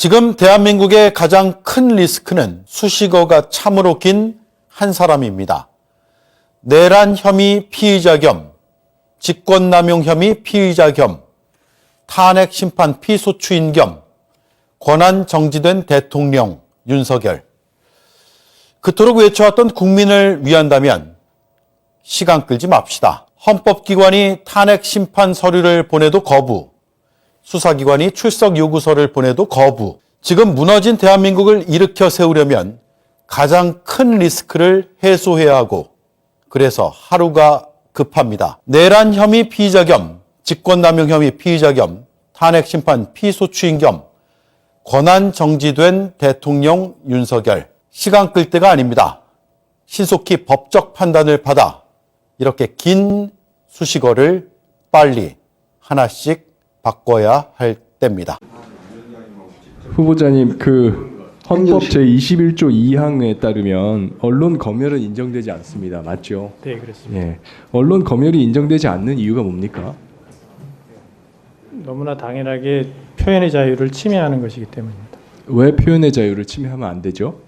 지금 대한민국의 가장 큰 리스크는 수식어가 참으로 긴 한 사람입니다. 내란 혐의 피의자 겸 직권남용 혐의 피의자 겸 탄핵 심판 피소추인 겸 권한 정지된 대통령 윤석열. 그토록 외쳐왔던 국민을 위한다면 시간 끌지 맙시다. 헌법기관이 탄핵 심판 서류를 보내도 거부, 수사기관이 출석 요구서를 보내도 거부. 지금 무너진 대한민국을 일으켜 세우려면 가장 큰 리스크를 해소해야 하고, 그래서 하루가 급합니다. 내란 혐의 피의자 겸 직권남용 혐의 피의자 겸 탄핵 심판 피소추인 겸 권한 정지된 대통령 윤석열. 시간 끌 때가 아닙니다. 신속히 법적 판단을 받아 이렇게 긴 수식어를 빨리 하나씩 바꿔야 할 때입니다. 후보자님, 헌법 제21조 2항에 따르면 언론 검열은 인정되지 않습니다. 맞죠? 네, 그렇습니다. 예. 언론 검열이 인정되지 않는 이유가 뭡니까? 너무나 당연하게 표현의 자유를 침해하는 것이기 때문입니다. 왜 표현의 자유를 침해하면 안 되죠?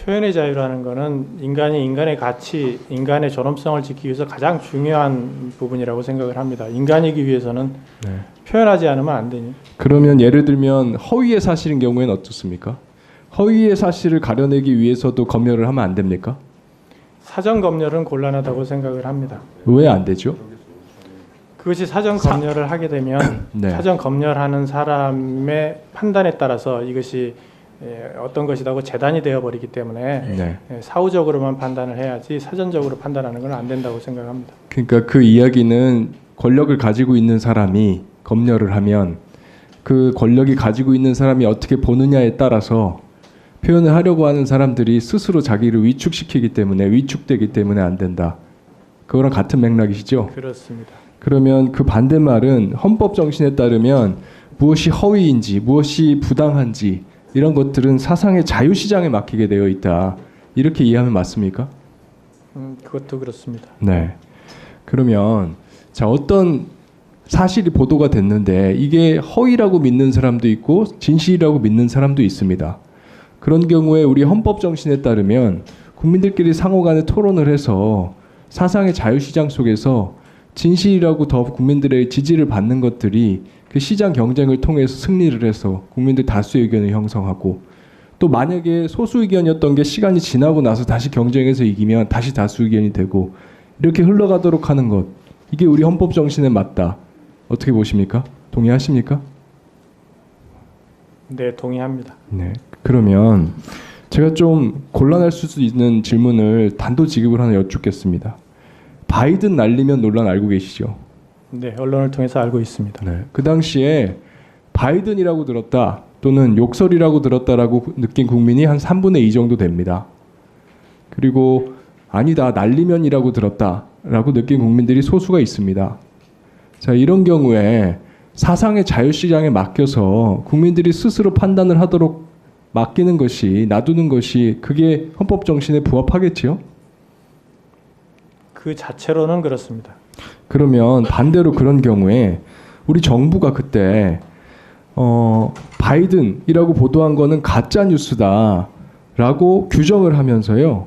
표현의 자유라는 것은 인간이 인간의 가치, 인간의 존엄성을 지키기 위해서 가장 중요한 부분이라고 생각을 합니다. 인간이기 위해서는 표현하지 않으면 안 되니. 그러면 예를 들면 허위의 사실인 경우에는 어떻습니까? 허위의 사실을 가려내기 위해서도 검열을 하면 안 됩니까? 사전 검열은 곤란하다고 생각을 합니다. 왜 안 되죠? 그것이 사전 검열을 하게 되면 네. 사전 검열하는 사람의 판단에 따라서 이것이 어떤 것이라고 재단이 되어버리기 때문에 사후적으로만 판단을 해야지 사전적으로 판단하는 건 안 된다고 생각합니다. 그러니까 그 이야기는 권력을 가지고 있는 사람이 검열을 하면 그 권력이 가지고 있는 사람이 어떻게 보느냐에 따라서 표현을 하려고 하는 사람들이 스스로 자기를 위축시키기 때문에 위축되기 때문에 안 된다. 그거랑 같은 맥락이시죠? 그렇습니다. 그러면 그 반대말은 헌법 정신에 따르면 무엇이 허위인지 무엇이 부당한지 이런 것들은 사상의 자유시장에 맡기게 되어 있다. 이렇게 이해하면 맞습니까? 그것도 그렇습니다. 네. 그러면 자, 어떤 사실이 보도가 됐는데 이게 허위라고 믿는 사람도 있고 진실이라고 믿는 사람도 있습니다. 그런 경우에 우리 헌법 정신에 따르면 국민들끼리 상호간에 토론을 해서 사상의 자유시장 속에서 진실이라고 더 국민들의 지지를 받는 것들이 그 시장 경쟁을 통해서 승리를 해서 국민들 다수 의견을 형성하고, 또 만약에 소수 의견이었던 게 시간이 지나고 나서 다시 경쟁해서 이기면 다시 다수 의견이 되고 이렇게 흘러가도록 하는 것, 이게 우리 헌법 정신에 맞다. 어떻게 보십니까? 동의하십니까? 네, 동의합니다. 네. 그러면 제가 좀 곤란할 수도 있는 질문을 단도직입을 하나 여쭙겠습니다. 바이든 날리면 논란 알고 계시죠? 네, 언론을 통해서 알고 있습니다. 네. 그 당시에 바이든이라고 들었다 또는 욕설이라고 들었다라고 느낀 국민이 한 3분의 2 정도 됩니다. 그리고 아니다, 날리면이라고 들었다라고 느낀 국민들이 소수가 있습니다. 자, 이런 경우에 사상의 자유시장에 맡겨서 국민들이 스스로 판단을 하도록 맡기는 것이, 놔두는 것이 그게 헌법 정신에 부합하겠지요? 그 자체로는 그렇습니다. 그러면 반대로 그런 경우에 우리 정부가 그때 바이든이라고 보도한 거는 가짜 뉴스다라고 규정을 하면서요,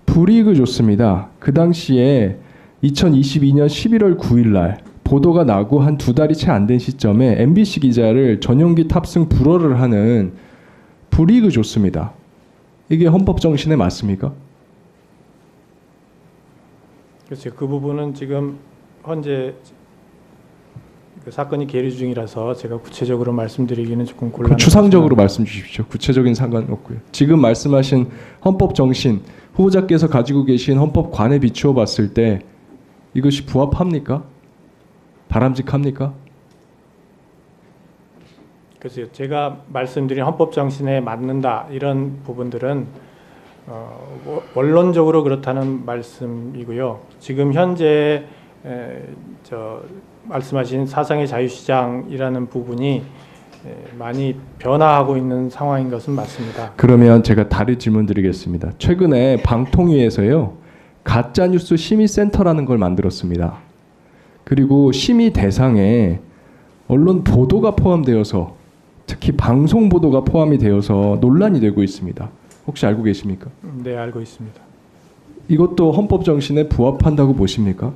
불이익을 줬습니다. 그 당시에 2022년 11월 9일 날 보도가 나고 한 2달이 채 안 된 시점에 MBC 기자를 전용기 탑승 불허를 하는 불이익을 줬습니다. 이게 헌법 정신에 맞습니까? 그렇죠. 그 부분은 지금 현재 그 사건이 계류 중이라서 제가 구체적으로 말씀드리기는 조금 곤란합니다. 추상적으로 말씀 주십시오. 구체적인 상관없고요. 지금 말씀하신 헌법 정신, 후보자께서 가지고 계신 헌법관에 비추어 봤을 때 이것이 부합합니까? 바람직합니까? 그래서 제가 말씀드린 헌법 정신에 맞는다 이런 부분들은 원론적으로 그렇다는 말씀이고요. 지금 현재 말씀하신 사상의 자유시장이라는 부분이 많이 변화하고 있는 상황인 것은 맞습니다. 그러면 제가 다른 질문 드리겠습니다. 최근에 방통위에서요, 가짜뉴스 심의센터라는 걸 만들었습니다. 그리고 심의 대상에 언론 보도가 포함되어서 특히 방송 보도가 포함이 되어서 논란이 되고 있습니다. 혹시 알고 계십니까? 네, 알고 있습니다. 이것도 헌법 정신에 부합한다고 보십니까?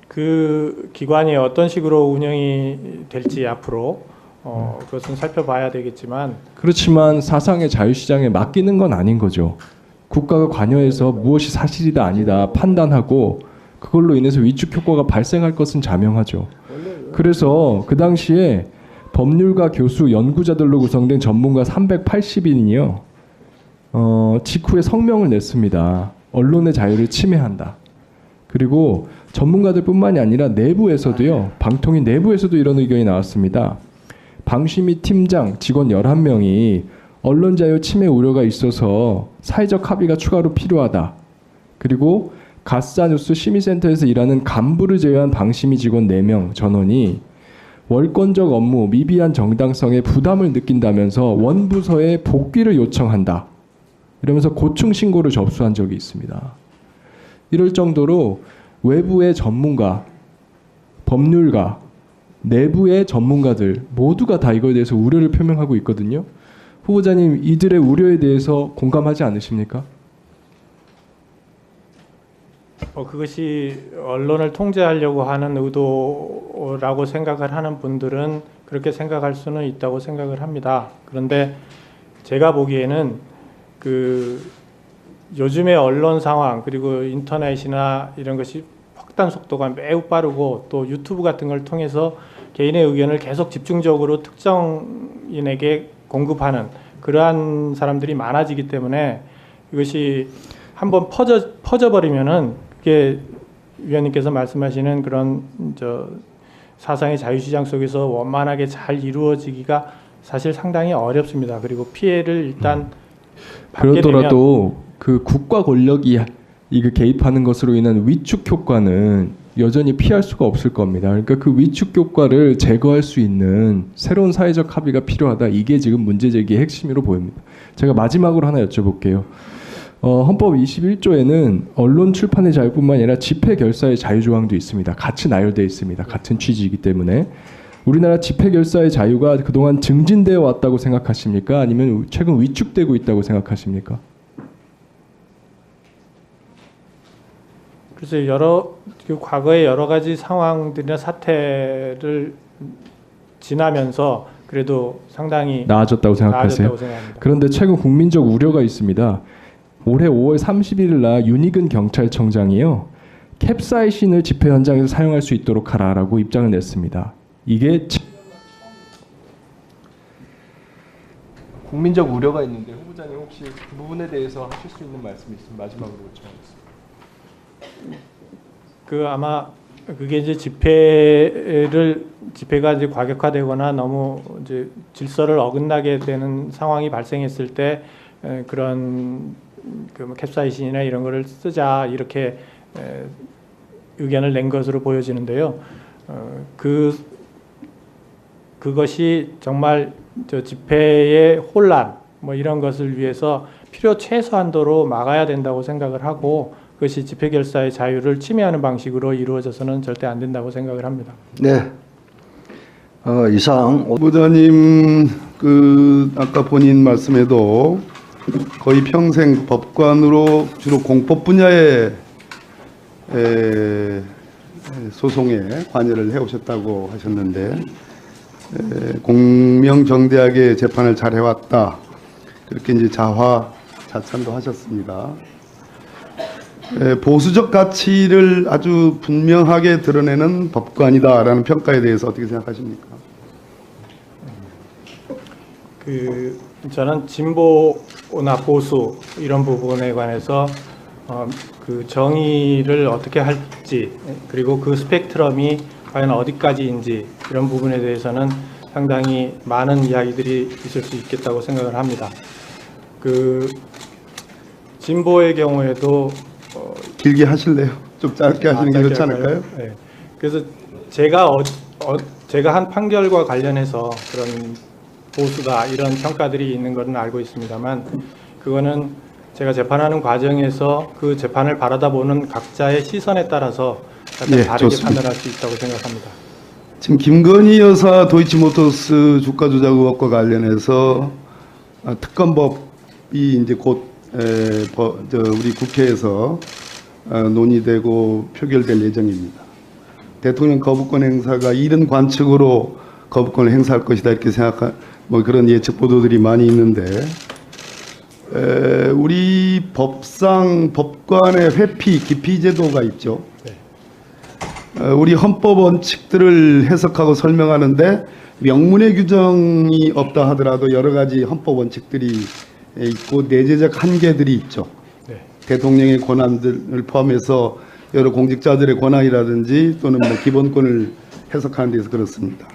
그 기관이 어떤 식으로 운영이 될지 앞으로 그것은 살펴봐야 되겠지만 그렇지만 사상의 자유시장에 맡기는 건 아닌 거죠. 국가가 관여해서 무엇이 사실이다 아니다 판단하고 그걸로 인해서 위축 효과가 발생할 것은 자명하죠. 그래서 그 당시에 법률가 교수 연구자들로 구성된 전문가 380인이요. 직후에 성명을 냈습니다. 언론의 자유를 침해한다. 그리고 전문가들뿐만이 아니라 내부에서도요. 방통위 내부에서도 이런 의견이 나왔습니다. 방심위 팀장 직원 11명이 언론 자유 침해 우려가 있어서 사회적 합의가 추가로 필요하다. 그리고 가짜뉴스 심의센터에서 일하는 간부를 제외한 방심위 직원 4명 전원이 월권적 업무 미비한 정당성에 부담을 느낀다면서 원부서에 복귀를 요청한다. 이러면서 고충 신고를 접수한 적이 있습니다. 이럴 정도로 외부의 전문가, 법률가, 내부의 전문가들 모두가 다 이거에 대해서 우려를 표명하고 있거든요. 후보자님, 이들의 우려에 대해서 공감하지 않으십니까? 그것이 언론을 통제하려고 하는 의도라고 생각을 하는 분들은 그렇게 생각할 수는 있다고 생각을 합니다. 그런데 제가 보기에는 그 요즘의 언론 상황 그리고 인터넷이나 이런 것이 확단 속도가 매우 빠르고 또 유튜브 같은 걸 통해서 개인의 의견을 계속 집중적으로 특정인에게 공급하는 그러한 사람들이 많아지기 때문에 이것이 한번 퍼져버리면은 그게 위원님께서 말씀하시는 그런 사상의 자유시장 속에서 원만하게 잘 이루어지기가 사실 상당히 어렵습니다. 그리고 피해를 일단 받게 그렇더라도 그 국가 권력이 이거 개입하는 것으로 인한 위축 효과는 여전히 피할 수가 없을 겁니다. 그러니까 그 위축 효과를 제거할 수 있는 새로운 사회적 합의가 필요하다. 이게 지금 문제 제기의 핵심으로 보입니다. 제가 마지막으로 하나 여쭤볼게요. 헌법 21조에는 언론 출판의 자유뿐만 아니라 집회 결사의 자유 조항도 있습니다. 같이 나열되어 있습니다. 같은 취지이기 때문에 우리나라 집회 결사의 자유가 그동안 증진되어 왔다고 생각하십니까? 아니면 최근 위축되고 있다고 생각하십니까? 그래서 과거의 여러 가지 상황들이나 사태를 지나면서 그래도 상당히 나아졌다고 생각하세요? 생각합니다. 그런데 최근 국민적 우려가 있습니다. 올해 5월 31일 날 윤희근 경찰청장이요. 캡사이신을 집회 현장에서 사용할 수 있도록 하라라고 입장을 냈습니다. 이게 국민적 우려가 있는데 후보자님 혹시 그 부분에 대해서 하실 수 있는 말씀이 있으면 마지막으로 요청하겠습니다. 아마 그게 이제 집회가 이제 과격화되거나 너무 이제 질서를 어긋나게 되는 상황이 발생했을 때 그런 캡사이신이나 이런 거를 쓰자 이렇게 의견을 낸 것으로 보여지는데요. 그것이 정말 집회의 혼란 뭐 이런 것을 위해서 필요 최소한도로 막아야 된다고 생각을 하고 그것이 집회 결사의 자유를 침해하는 방식으로 이루어져서는 절대 안 된다고 생각을 합니다. 네. 이상 후보자님 아까 본인 말씀에도 거의 평생 법관으로 주로 공법 분야의 소송에 관여를 해오셨다고 하셨는데 공명정대하게 재판을 잘 해왔다 그렇게 이제 자찬도 하셨습니다. 보수적 가치를 아주 분명하게 드러내는 법관이다라는 평가에 대해서 어떻게 생각하십니까? 저는 진보나 보수 이런 부분에 관해서 그 정의를 어떻게 할지 그리고 그 스펙트럼이 과연 어디까지인지 이런 부분에 대해서는 상당히 많은 이야기들이 있을 수 있겠다고 생각을 합니다. 진보의 경우에도 길게 하실래요? 좀 짧게 하시는 게 좋지 않을까요? 네. 그래서 제가 한 판결과 관련해서 그런 보수다 이런 평가들이 있는 것은 알고 있습니다만 그거는 제가 재판하는 과정에서 그 재판을 바라다 보는 각자의 시선에 따라서 다르게 좋습니다. 판단할 수 있다고 생각합니다. 지금 김건희 여사 도이치모터스 주가 조작 의혹과 관련해서 특검법이 이제 곧 우리 국회에서 논의되고 표결될 예정입니다. 대통령 거부권 행사가 이른 관측으로 거부권을 행사할 것이다 이렇게 생각한 그런 예측 보도들이 많이 있는데 우리 법상 법관의 회피 기피 제도가 있죠. 우리 헌법 원칙들을 해석하고 설명하는데 명문의 규정이 없다 하더라도 여러 가지 헌법 원칙들이 있고 내재적 한계들이 있죠. 네. 대통령의 권한들을 포함해서 여러 공직자들의 권한이라든지 또는 기본권을 해석하는 데서 그렇습니다.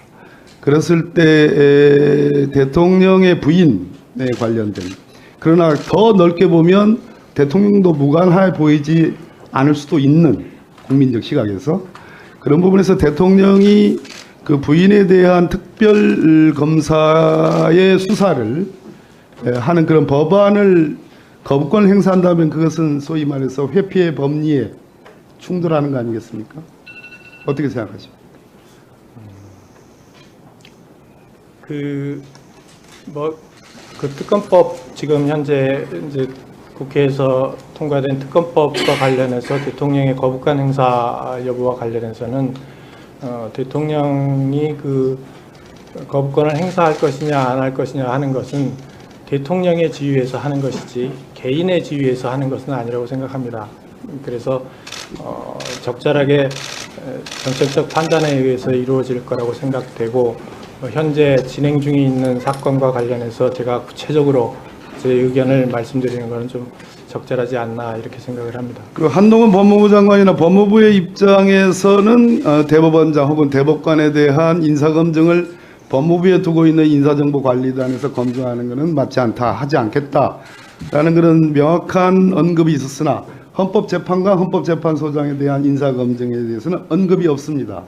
그랬을 때 대통령의 부인에 관련된, 그러나 더 넓게 보면 대통령도 무관하게 보이지 않을 수도 있는 국민적 시각에서 그런 부분에서 대통령이 그 부인에 대한 특별 검사의 수사를 하는 그런 법안을 거부권을 행사한다면 그것은 소위 말해서 회피의 법리에 충돌하는 거 아니겠습니까? 어떻게 생각하십니까? 그 특검법 지금 현재 이제 국회에서 통과된 특검법과 관련해서 대통령의 거부권 행사 여부와 관련해서는 대통령이 그 거부권을 행사할 것이냐 안 할 것이냐 하는 것은 대통령의 지위에서 하는 것이지 개인의 지위에서 하는 것은 아니라고 생각합니다. 그래서 적절하게 정책적 판단에 의해서 이루어질 거라고 생각되고 현재 진행 중에 있는 사건과 관련해서 제가 구체적으로 제 의견을 말씀드리는 것은 좀 적절하지 않나 이렇게 생각을 합니다. 그 한동훈 법무부 장관이나 법무부의 입장에서는 대법원장 혹은 대법관에 대한 인사검증을 법무부에 두고 있는 인사정보관리단에서 검증하는 것은 맞지 않다, 하지 않겠다라는 그런 명확한 언급이 있었으나 헌법재판관, 헌법재판소장에 대한 인사검증에 대해서는 언급이 없습니다.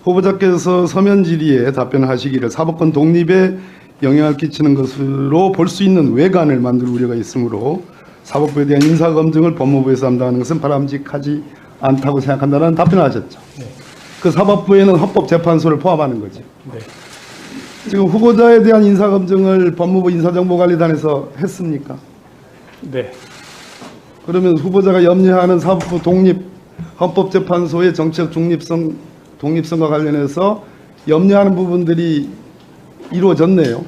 후보자께서 서면 질의에 답변하시기를 사법권 독립에 영향을 끼치는 것으로 볼 수 있는 외관을 만들 우려가 있으므로 사법부에 대한 인사검증을 법무부에서 한다는 것은 바람직하지 않다고 생각한다는 답변을 하셨죠. 네. 그 사법부에는 헌법재판소를 포함하는 거죠. 네. 지금 후보자에 대한 인사검증을 법무부 인사정보관리단에서 했습니까? 네. 그러면 후보자가 염려하는 사법부 독립, 헌법재판소의 정치적 독립성과 관련해서 염려하는 부분들이 이루어졌네요.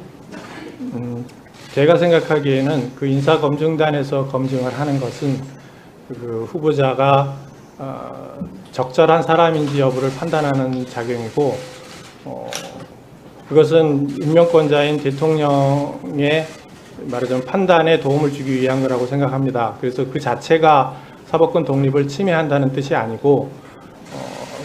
제가 생각하기에는 그 인사검증단에서 검증을 하는 것은 그 후보자가 적절한 사람인지 여부를 판단하는 작용이고 그것은 임명권자인 대통령의 말하자면 판단에 도움을 주기 위한 거라고 생각합니다. 그래서 그 자체가 사법권 독립을 침해한다는 뜻이 아니고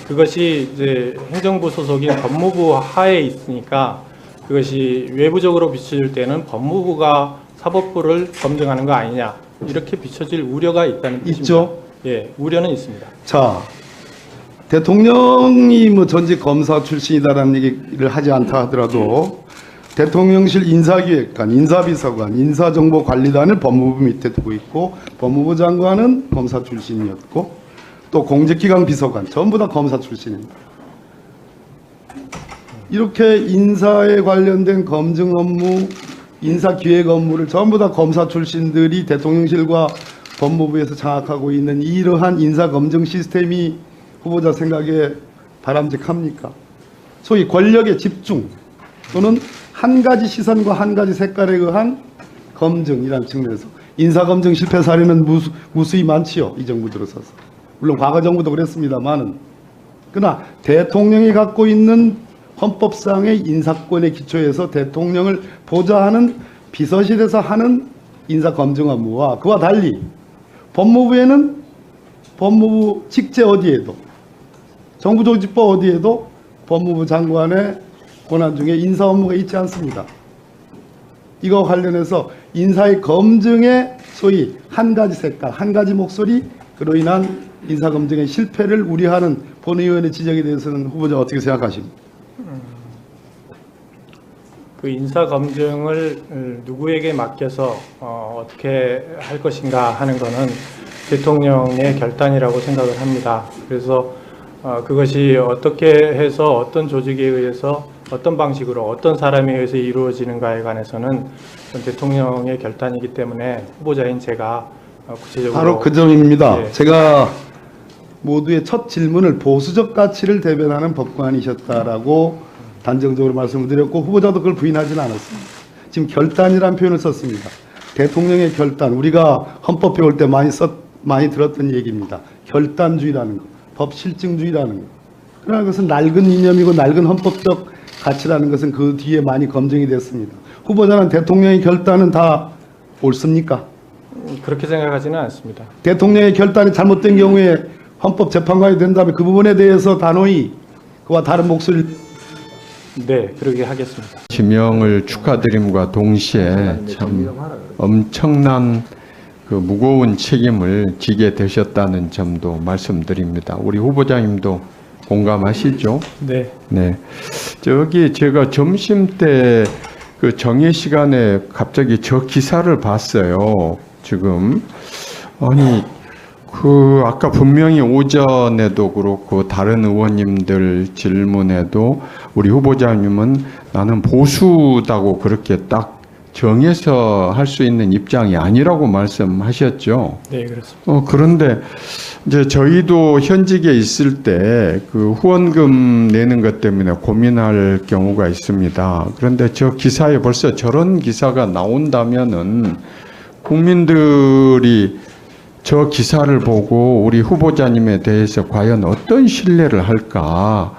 그것이 이제 행정부 소속인 법무부 하에 있으니까 그것이 외부적으로 비춰질 때는 법무부가 사법부를 검증하는 거 아니냐 이렇게 비춰질 우려가 있다는 뜻입니다. 있죠? 예, 우려는 있습니다. 자, 대통령이 전직 검사 출신이다라는 얘기를 하지 않다 하더라도 대통령실 인사기획관, 인사비서관, 인사정보관리단을 법무부 밑에 두고 있고 법무부 장관은 검사 출신이었고 또 공직기강 비서관 전부 다 검사 출신입니다. 이렇게 인사에 관련된 검증 업무, 인사기획 업무를 전부 다 검사 출신들이 대통령실과 법무부에서 장악하고 있는 이러한 인사검증 시스템이 후보자 생각에 바람직합니까? 소위 권력의 집중 또는 한 가지 시선과 한 가지 색깔에 의한 검증이라는 측면에서 인사검증 실패 사례는 무수히 많지요. 이 정부 들어서서. 물론 과거 정부도 그랬습니다만은. 그러나 대통령이 갖고 있는 헌법상의 인사권에 기초해서 대통령을 보좌하는 비서실에서 하는 인사검증 업무와 그와 달리 법무부에는 법무부 직제 어디에도 정부조직법 어디에도 법무부 장관의 권한 중에 인사 업무가 있지 않습니다. 이거 관련해서 인사의 검증에 소위 한 가지 색깔, 한 가지 목소리, 그로 인한 인사검증의 실패를 우려하는 본 의원의 지적에 대해서는 후보자 어떻게 생각하십니까? 그 인사검증을 누구에게 맡겨서 어떻게 할 것인가 하는 것은 대통령의 결단이라고 생각을 합니다. 그래서 그것이 어떻게 해서 어떤 조직에 의해서 어떤 방식으로 어떤 사람에 의해서 이루어지는가에 관해서는 대통령의 결단이기 때문에 후보자인 제가 구체적으로 바로 그 점입니다. 예. 제가 모두의 첫 질문을 보수적 가치를 대변하는 법관이셨다라고 단정적으로 말씀을 드렸고 후보자도 그걸 부인하지는 않았습니다. 지금 결단이라는 표현을 썼습니다. 대통령의 결단, 우리가 헌법 배울 때 많이 들었던 얘기입니다. 결단주의라는 것, 법실증주의라는 것. 그러나 그것은 낡은 이념이고 낡은 헌법적 가치라는 것은 그 뒤에 많이 검증이 됐습니다. 후보자는 대통령의 결단은 다 옳습니까? 그렇게 생각하지는 않습니다. 대통령의 결단이 잘못된 경우에 헌법재판관이 된다면 그 부분에 대해서 단호히 그와 다른 목소리를 네, 그렇게 하겠습니다. 지명을 축하드림과 동시에 참 엄청난 그 무거운 책임을 지게 되셨다는 점도 말씀드립니다. 우리 후보자님도 공감하시죠? 네. 네. 저기 제가 점심 때 그 정해 시간에 갑자기 저 기사를 봤어요. 지금 아니 그 아까 분명히 오전에도 그렇고 다른 의원님들 질문에도 우리 후보자님은 나는 보수다고 그렇게 딱 정해서 할 수 있는 입장이 아니라고 말씀하셨죠. 네, 그렇습니다. 그런데 이제 저희도 현직에 있을 때 그 후원금 내는 것 때문에 고민할 경우가 있습니다. 그런데 저 기사에 벌써 저런 기사가 나온다면은 국민들이 저 기사를 보고 우리 후보자님에 대해서 과연 어떤 신뢰를 할까?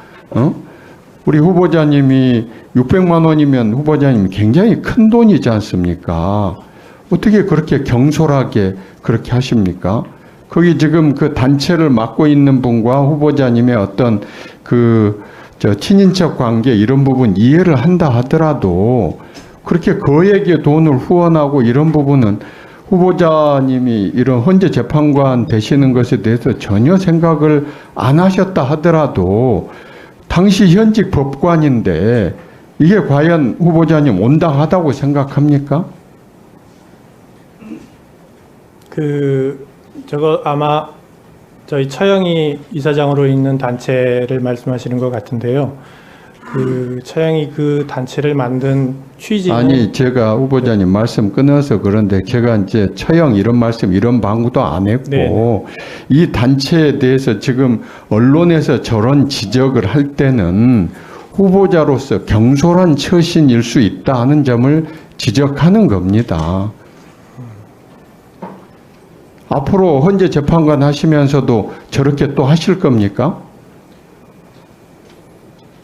우리 후보자님이 600만 원이면 후보자님이 굉장히 큰 돈이지 않습니까? 어떻게 그렇게 경솔하게 그렇게 하십니까? 거기 지금 그 단체를 맡고 있는 분과 후보자님의 어떤 친인척 관계 이런 부분 이해를 한다 하더라도 그렇게 거액의 돈을 후원하고 이런 부분은 후보자님이 이런 헌재 재판관 되시는 것에 대해서 전혀 생각을 안 하셨다 하더라도 당시 현직 법관인데 이게 과연 후보자님 온당하다고 생각합니까? 저거 아마 저희 처영이 이사장으로 있는 단체를 말씀하시는 것 같은데요. 처영이 그 단체를 만든 취지는 아니 제가 후보자님 말씀 끊어서 그런데 제가 이제 처형 이런 말씀 이런 방구도 안 했고 네. 이 단체에 대해서 지금 언론에서 저런 지적을 할 때는 후보자로서 경솔한 처신일 수 있다 하는 점을 지적하는 겁니다. 앞으로 헌재 재판관 하시면서도 저렇게 또 하실 겁니까?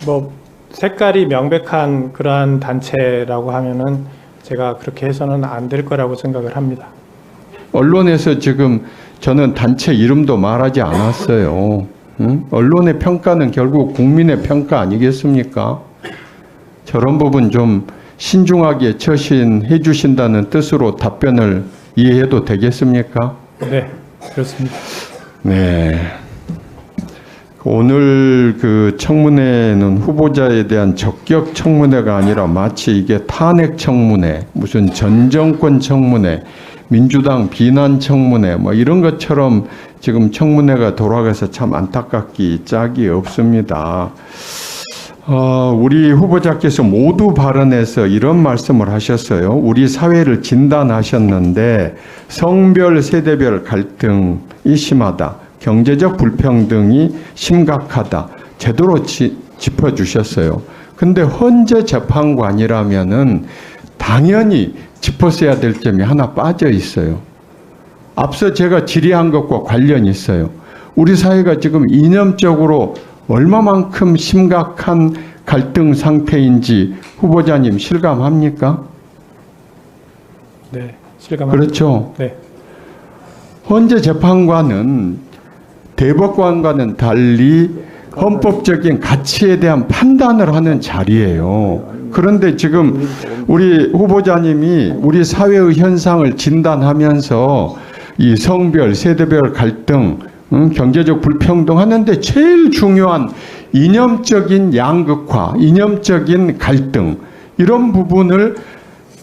뭐 색깔이 명백한 그러한 단체라고 하면은 제가 그렇게 해서는 안 될 거라고 생각을 합니다. 언론에서 지금 저는 단체 이름도 말하지 않았어요. 응? 언론의 평가는 결국 국민의 평가 아니겠습니까? 저런 부분 좀 신중하게 처신해 주신다는 뜻으로 답변을 이해해도 되겠습니까? 네, 그렇습니다. 네. 오늘 그 청문회는 후보자에 대한 적격 청문회가 아니라 마치 이게 탄핵 청문회, 무슨 전 정권 청문회, 민주당 비난 청문회 뭐 이런 것처럼 지금 청문회가 돌아가서 참 안타깝기 짝이 없습니다. 우리 후보자께서 모두 발언에서 이런 말씀을 하셨어요. 우리 사회를 진단하셨는데 성별, 세대별 갈등이 심하다. 경제적 불평등이 심각하다. 제대로 짚어주셨어요. 근데 헌재 재판관이라면은 당연히 짚었어야 될 점이 하나 빠져 있어요. 앞서 제가 질의한 것과 관련이 있어요. 우리 사회가 지금 이념적으로 얼마만큼 심각한 갈등 상태인지 후보자님 실감합니까? 네, 실감합니다. 그렇죠. 네, 헌재 재판관은 대법관과는 달리 헌법적인 가치에 대한 판단을 하는 자리예요. 그런데 지금 우리 후보자님이 우리 사회의 현상을 진단하면서 이 성별, 세대별 갈등, 경제적 불평등 하는데 제일 중요한 이념적인 양극화, 이념적인 갈등 이런 부분을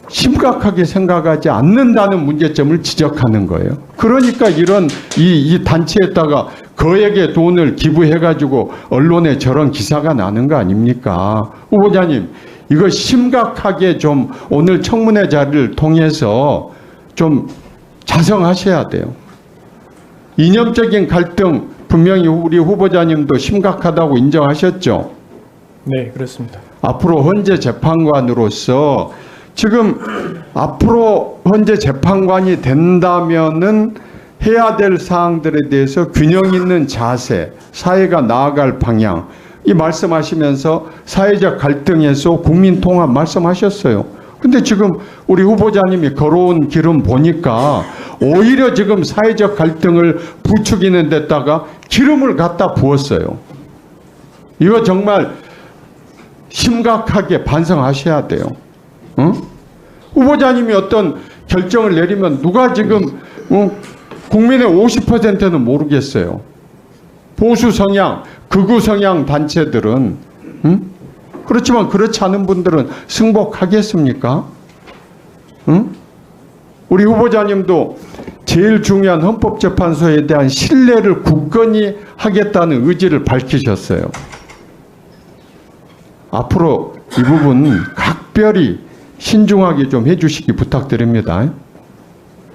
심각하게 생각하지 않는다는 문제점을 지적하는 거예요. 그러니까 이런 이 단체에다가 그에게 돈을 기부해가지고 언론에 저런 기사가 나는 거 아닙니까? 후보자님, 이거 심각하게 좀 오늘 청문회 자리를 통해서 좀 자성하셔야 돼요. 이념적인 갈등 분명히 우리 후보자님도 심각하다고 인정하셨죠? 네, 그렇습니다. 앞으로 헌재 재판관으로서 지금 앞으로 헌재 재판관이 된다면은 해야 될 사항들에 대해서 균형 있는 자세, 사회가 나아갈 방향, 이 말씀하시면서 사회적 갈등에서 국민 통합 말씀하셨어요. 근데 지금 우리 후보자님이 걸어온 길은 보니까 오히려 지금 사회적 갈등을 부추기는 데다가 기름을 갖다 부었어요. 이거 정말 심각하게 반성하셔야 돼요. 응? 후보자님이 어떤 결정을 내리면 누가 지금 국민의 50%는 모르겠어요. 보수 성향, 극우 성향 단체들은 응? 그렇지만 그렇지 않은 분들은 승복하겠습니까? 응? 우리 후보자님도 제일 중요한 헌법재판소에 대한 신뢰를 굳건히 하겠다는 의지를 밝히셨어요. 앞으로 이 부분 각별히 신중하게 좀 해주시기 부탁드립니다.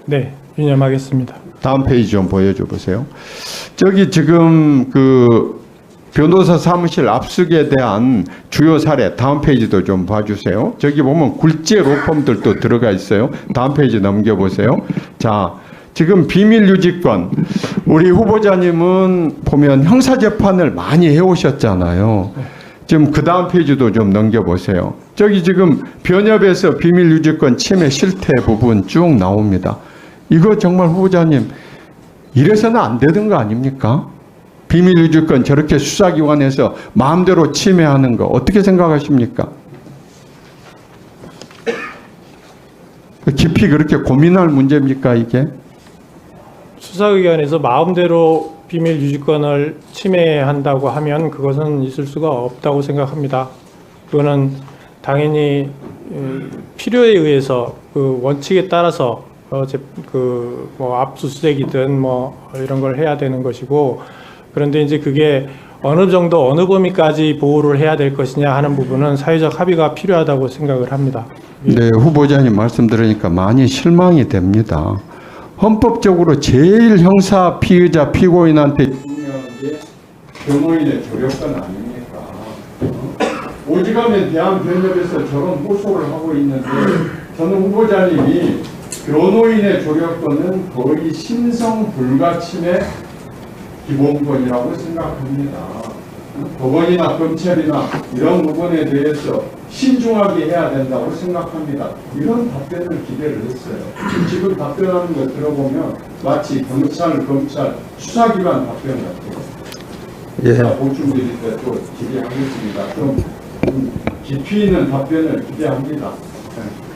네, 유념하겠습니다. 다음 페이지 좀 보여줘 보세요. 저기 지금 그 변호사 사무실 압수에 대한 주요 사례 다음 페이지도 좀 봐주세요. 저기 보면 굴지의 로펌들도 들어가 있어요. 다음 페이지 넘겨보세요. 자, 지금 비밀 유지권 우리 후보자님은 보면 형사재판을 많이 해오셨잖아요. 지금 그 다음 페이지도 좀 넘겨보세요. 저기 지금 변협에서 비밀 유지권 침해 실태 부분 쭉 나옵니다. 이거 정말 후보자님 이래서는 안 되는 거 아닙니까? 비밀 유지권 저렇게 수사기관에서 마음대로 침해하는 거 어떻게 생각하십니까? 깊이 그렇게 고민할 문제입니까 이게? 수사기관에서 마음대로 비밀 유지권을 침해한다고 하면 그것은 있을 수가 없다고 생각합니다. 그거는 당연히 필요에 의해서 그 원칙에 따라서 뭐 압수수색이든 뭐 이런 걸 해야 되는 것이고, 그런데 이제 그게 어느 정도 어느 범위까지 보호를 해야 될 것이냐 하는 부분은 사회적 합의가 필요하다고 생각을 합니다. 네, 후보자님 말씀 들으니까 많이 실망이 됩니다. 헌법적으로 제일 형사 피의자 피고인한테 중요한 게 변호인의 조력권 아닙니까? 오직하면 대한변협에서 저런 호소를 하고 있는데 저는 후보자님이 변호인의 조력권은 거의 심성 불가침의 기본권이라고 생각합니다. 법원이나 검찰이나 이런 부분에 대해서 신중하게 해야 된다고 생각합니다. 이런 답변을 기대를 했어요. 지금 답변하는 거 들어보면 마치 경찰, 검찰, 수사기관 답변 같아요. 예. 보충드릴 때 또 기대하겠습니다. 좀 깊이 있는 답변을 기대합니다. 네.